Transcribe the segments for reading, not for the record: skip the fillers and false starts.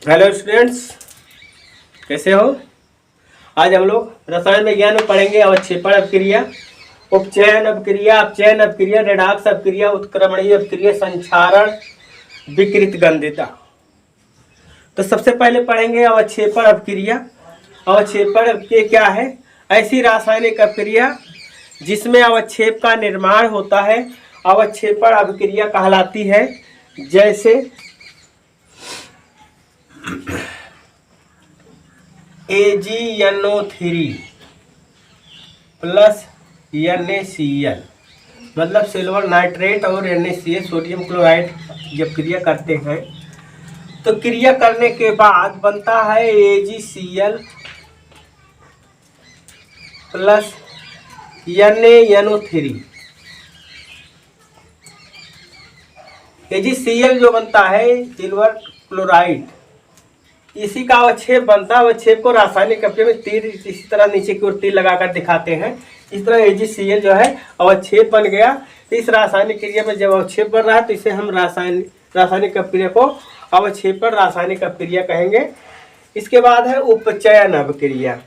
Hello students, कैसे हो। आज हम लोग रसायन विज्ञान में पढ़ेंगे अवक्षेपण अपक्रिया, उपचयन अपक्रिया, अपचयन अपक्रिया, रेडॉक्स अपक्रिया, उत्क्रमणीय अपक्रिया, संक्षारण, विकृत गंधिता। तो सबसे पहले पढ़ेंगे अवक्षेपण अपक्रिया। अवक्षेपण अपक्रिया क्या है? ऐसी रासायनिक अपक्रिया जिसमें अवक्षेप का निर्माण होता है अवक्षेपण अपक्रिया कहलाती है। जैसे AgNO3 प्लस NaCl, मतलब सिल्वर नाइट्रेट और NaCl सोडियम क्लोराइड जब क्रिया करते हैं तो क्रिया करने के बाद बनता है AgCl प्लस NaNO3। AgCl जो बनता है सिल्वर क्लोराइड, इसी का अवक्षेप बनता है। अवक्षेप को रासायनिक अपक्रिया में तीर इसी तरह नीचे की ओर तीर लगाकर दिखाते हैं। इस तरह AgCl जो है अवक्षेप बन गया। इस रासायनिक क्रिया में जब अवक्षेप बन रहा है तो इसे हम रासायनिक अपक्रिया को अवक्षेपण रासायनिक अपक्रिया कहेंगे। इसके बाद है उपचयन अपक्रिया।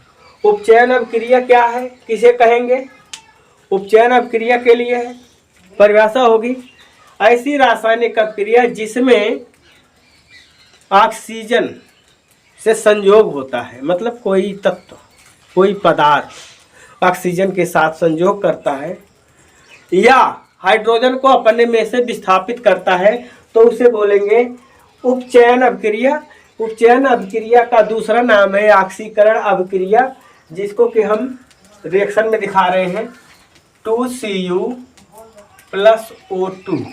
उपचयन अपक्रिया क्या है, किसे कहेंगे? उपचयन अपक्रिया के लिए है परिभाषा होगी ऐसी रासायनिक अपक्रिया जिसमें ऑक्सीजन से संयोग होता है, मतलब कोई तत्व कोई पदार्थ ऑक्सीजन के साथ संयोग करता है या हाइड्रोजन को अपने में से विस्थापित करता है तो उसे बोलेंगे उपचयन अपक्रिया। उपचयन अपक्रिया का दूसरा नाम है ऑक्सीकरण अपक्रिया, जिसको कि हम रिएक्शन में दिखा रहे हैं। 2Cu plus O2,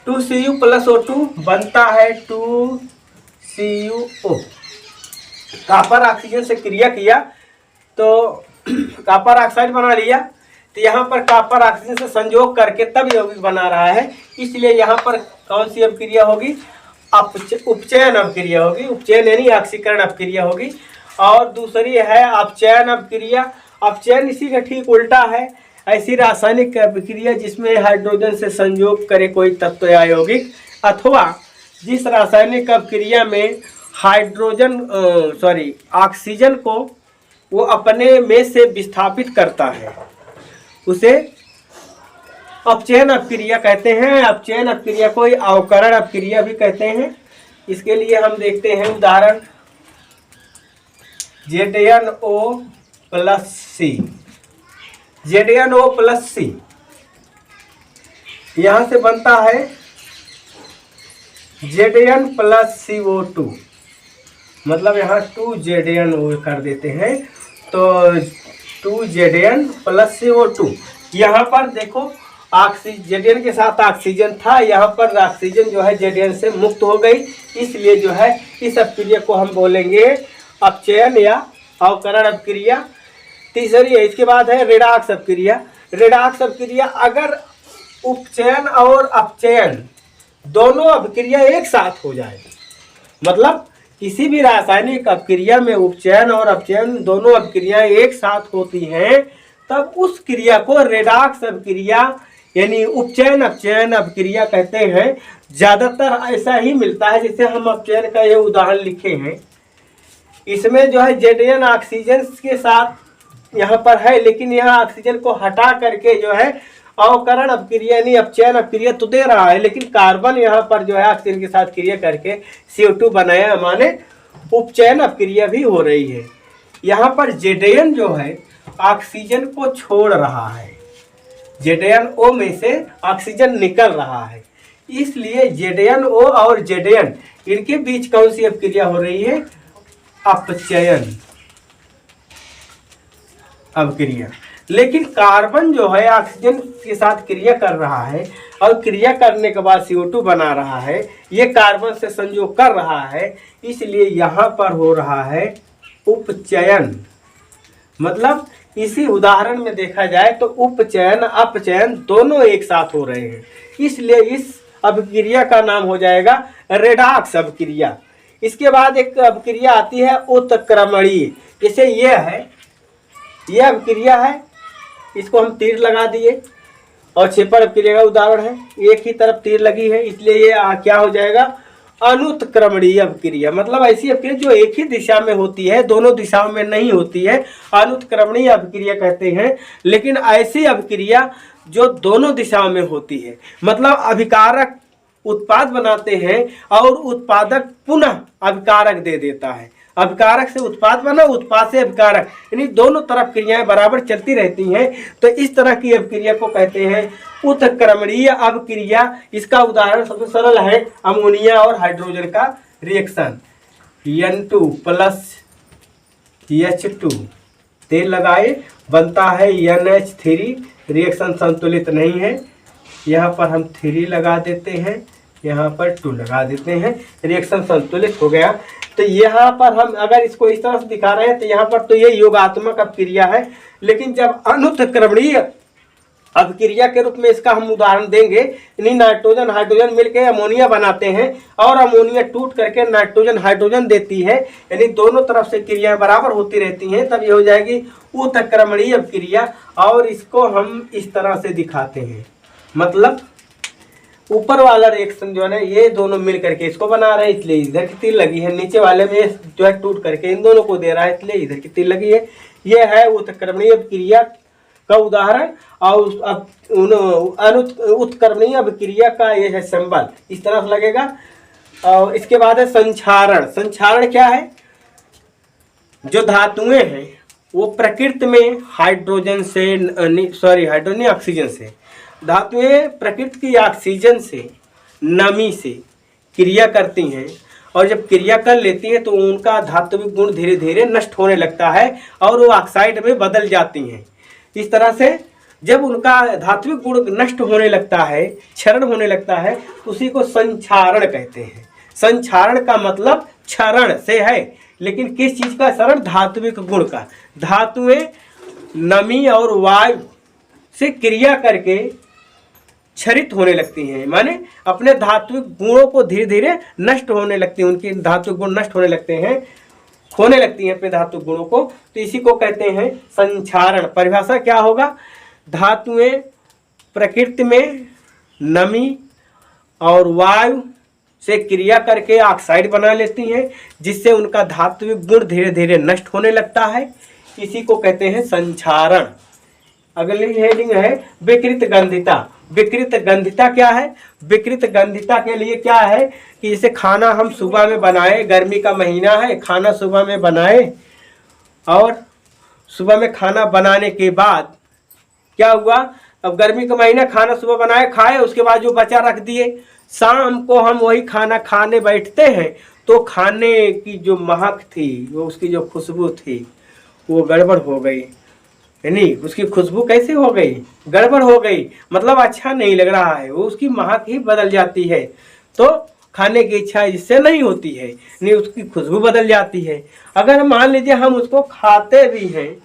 2Cu plus O2 बनता है 2CuO। कॉपर ऑक्सीजन से क्रिया किया तो कॉपर ऑक्साइड बना लिया, तो यहाँ पर कॉपर ऑक्सीजन से संयोग करके तब यौगिक बना रहा है, इसलिए यहाँ पर कौन सी अपक्रिया होगी? उपचयन अपक्रिया होगी। उपचयन यानी ऑक्सीकरण अपक्रिया होगी। और दूसरी है अपचयन अपक्रिया। अपचयन इसी का ठीक उल्टा है, ऐसी रासायनिक अपक्रिया जिसमें हाइड्रोजन से संयोग करे कोई तत्व या यौगिक, अथवा जिस रासायनिक अपक्रिया में ऑक्सीजन को वो अपने में से विस्थापित करता है, उसे अपचयन अपक्रिया कहते हैं। अपचयन अपक्रिया को अवकरण अपक्रिया भी कहते हैं। इसके लिए हम देखते हैं उदाहरण ZnO plus C। ZnO plus C यहाँ से बनता है Zn प्लस CO2, मतलब यहाँ 2ZnO कर देते हैं तो 2Zn प्लस CO2। यहाँ पर देखो Zn के साथ ऑक्सीजन था, यहाँ पर ऑक्सीजन जो है Zn से मुक्त हो गई, इसलिए जो है इस अपक्रिया को हम बोलेंगे अपचयन या अवकरण अपक्रिया। तीसरी है, इसके बाद है रेडॉक्स अपक्रिया। रेडॉक्स अपक्रिया अगर उपचयन और अपचयन दोनों अपक्रिया एक साथ हो जाए, मतलब किसी भी रासायनिक अपक्रिया में उपचयन और अपचयन दोनों अपक्रिया एक साथ होती हैं, तब उस क्रिया को रेडॉक्स अपक्रिया यानी उपचयन अपचयन अपक्रिया कहते हैं। ज़्यादातर ऐसा ही मिलता है, जैसे हम अपचयन का ये उदाहरण लिखे हैं। इसमें जो है Zn ऑक्सीजन के साथ यहाँ पर है, लेकिन यहाँ ऑक्सीजन को हटा करके जो है अवकरण अपक्रिया यानी अपचयन अपक्रिया तो दे रहा है, लेकिन कार्बन यहाँ पर जो है ऑक्सीजन के साथ क्रिया करके CO2 बनाया, माने उपचयन अपक्रिया भी हो रही है। यहाँ पर Zn जो है ऑक्सीजन को छोड़ रहा है, ZnO में से ऑक्सीजन निकल रहा है, इसलिए ZnO और Zn इनके बीच कौन सी अपक्रिया हो रही है? अपचयन अपक्रिया। लेकिन कार्बन जो है ऑक्सीजन के साथ क्रिया कर रहा है और क्रिया करने के बाद CO2 बना रहा है, ये कार्बन से संयोग कर रहा है, इसलिए यहाँ पर हो रहा है उपचयन। मतलब इसी उदाहरण में देखा जाए तो उपचयन अपचयन दोनों एक साथ हो रहे हैं, इसलिए इस अपक्रिया का नाम हो जाएगा रेडॉक्स अपक्रिया। इसके बाद एक अपक्रिया आती है उत्क्रमणीय। जैसे ये है, यह अपक्रिया है, इसको हम तीर लगा दिए और छेपड़ अपक्रिया का उदाहरण है, एक ही तरफ तीर लगी है, इसलिए ये क्या हो जाएगा? अनुत्क्रमणीय अभिक्रिया, मतलब ऐसी अभिक्रिया जो एक ही दिशा में होती है, दोनों दिशाओं में नहीं होती है, अनुत्क्रमणीय अभिक्रिया कहते हैं। लेकिन ऐसी अभिक्रिया जो दोनों दिशाओं में होती है, मतलब अभिकारक उत्पाद बनाते हैं और उत्पादक पुनः अभिकारक दे देता है। अभिकारक से उत्पाद बना, उत्पाद से अभिकारक, यानी दोनों तरफ क्रियाएं बराबर चलती रहती हैं। तो इस तरह की अभिक्रिया को कहते हैं उत्क्रमणीय अभिक्रिया। इसका उदाहरण सबसे सरल है अमोनिया और हाइड्रोजन का रिएक्शन। N2 प्लस H2 तेल लगाए, बनता है NH3। रिएक्शन संतुलित नहीं है, यहाँ पर हम 3 लगा देते हैं, यहाँ पर 2 लगा देते हैं, रिएक्शन संतुलित हो गया। तो यहाँ पर हम अगर इसको इस तरह से दिखा रहे हैं तो यहाँ पर तो ये योगात्मक अभिक्रिया है। लेकिन जब अनुत्क्रमणीय अभिक्रिया के रूप में इसका हम उदाहरण देंगे, यानी नाइट्रोजन हाइड्रोजन मिलकर अमोनिया बनाते हैं और अमोनिया टूट करके नाइट्रोजन हाइड्रोजन देती है, यानी दोनों तरफ से क्रियाएं बराबर होती रहती हैं, तब ये हो जाएगी उत्क्रमणीय अभिक्रिया। और इसको हम इस तरह से दिखाते हैं, मतलब ऊपर वाला रिएक्शन जो है ना, ये दोनों मिल करके इसको बना रहे हैं, इसलिए इधर की तीर लगी है। नीचे वाले में जो है टूट करके इन दोनों को दे रहा है, इसलिए इधर की तीर लगी है। ये है उत्क्रमणीय अभिक्रिया का उदाहरण। और अब उत्क्रमणीय अभिक्रिया का ये है सिंबल, इस तरह से लगेगा। और इसके बाद है संक्षारण। संक्षारण क्या है? जो धातुएं हैं वो प्रकृति में हाइड्रोजन से ऑक्सीजन से, धातुएं प्रकृति की ऑक्सीजन से, नमी से क्रिया करती हैं और जब क्रिया कर लेती हैं तो उनका धात्विक गुण धीरे धीरे नष्ट होने लगता है और वो ऑक्साइड में बदल जाती हैं। इस तरह से जब उनका धात्विक गुण नष्ट होने लगता है, क्षरण होने लगता है, उसी को संक्षारण कहते हैं। संक्षारण का मतलब क्षरण से है, लेकिन किस चीज का क्षरण? धात्विक गुण का। धातुएं नमी और वायु से क्रिया करके क्षरित होने लगती हैं, माने अपने धात्विक गुणों को धीरे धीरे नष्ट होने लगती हैं, उनके धात्विक गुण नष्ट होने लगते हैं, खोने लगती हैं अपने धात्विक गुणों को। तो इसी को कहते हैं संक्षारण। परिभाषा क्या होगा? धातुएं प्रकृति में नमी और वायु से क्रिया करके ऑक्साइड बना लेती हैं, जिससे उनका धात्विक गुण धीरे धीरे नष्ट होने लगता है। इसी को कहते हैं संक्षारण। अगली हेडिंग है विकृत गंधिता। विकृत गंधिता क्या है? विकृत गंधिता के लिए क्या है कि जैसे खाना हम सुबह में बनाए, गर्मी का महीना है, खाना सुबह में बनाए और सुबह में खाना बनाने के बाद क्या हुआ? अब गर्मी का महीना, खाना सुबह बनाए, खाए, उसके बाद जो बचा रख दिए, शाम को हम वही खाना खाने बैठते हैं तो खाने की जो महक थी, वो उसकी जो खुशबू थी, वो गड़बड़ हो गई। नहीं, उसकी खुशबू कैसे हो गई? गड़बड़ हो गई, मतलब अच्छा नहीं लग रहा है, वो उसकी महक ही बदल जाती है, तो खाने की इच्छा इससे नहीं होती है, नहीं उसकी खुशबू बदल जाती है। अगर मान लीजिए हम उसको खाते भी हैं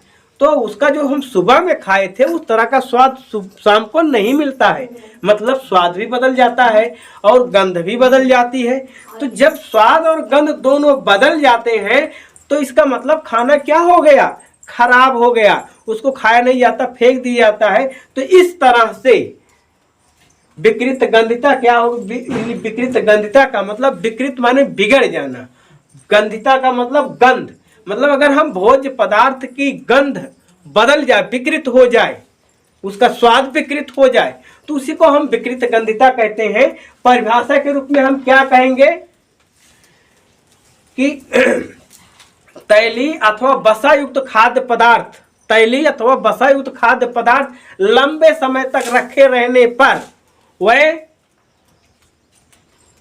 तो उसका जो हम सुबह में खाए थे उस तरह का स्वाद शाम को नहीं मिलता है, मतलब स्वाद भी बदल जाता है और गंध भी बदल जाती है। तो जब स्वाद और गंध दोनों बदल जाते हैं तो इसका मतलब खाना क्या हो गया? खराब हो गया, उसको खाया नहीं जाता, फेंक दिया जाता है। तो इस तरह से विकृत गंधिता क्या हो? विकृत गंधिता का मतलब विकृत माने बिगड़ जाना, गंधिता का मतलब गंध, मतलब अगर हम भोज्य पदार्थ की गंध बदल जाए, विकृत हो जाए, उसका स्वाद विकृत हो जाए, तो उसी को हम विकृत गंधिता कहते हैं। परिभाषा के रूप में हम क्या कहेंगे कि तैली अथवा वसा युक्त खाद्य पदार्थ, तैली अथवा वसा युक्त खाद्य पदार्थ लंबे समय तक रखे रहने पर वह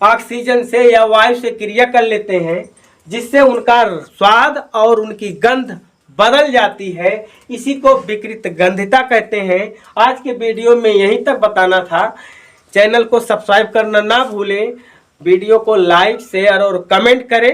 ऑक्सीजन से या वायु से क्रिया कर लेते हैं, जिससे उनका स्वाद और उनकी गंध बदल जाती है। इसी को विकृत गंधिता कहते हैं। आज के वीडियो में यहीं तक बताना था। चैनल को सब्सक्राइब करना ना भूलें, वीडियो को लाइक शेयर और कमेंट करें।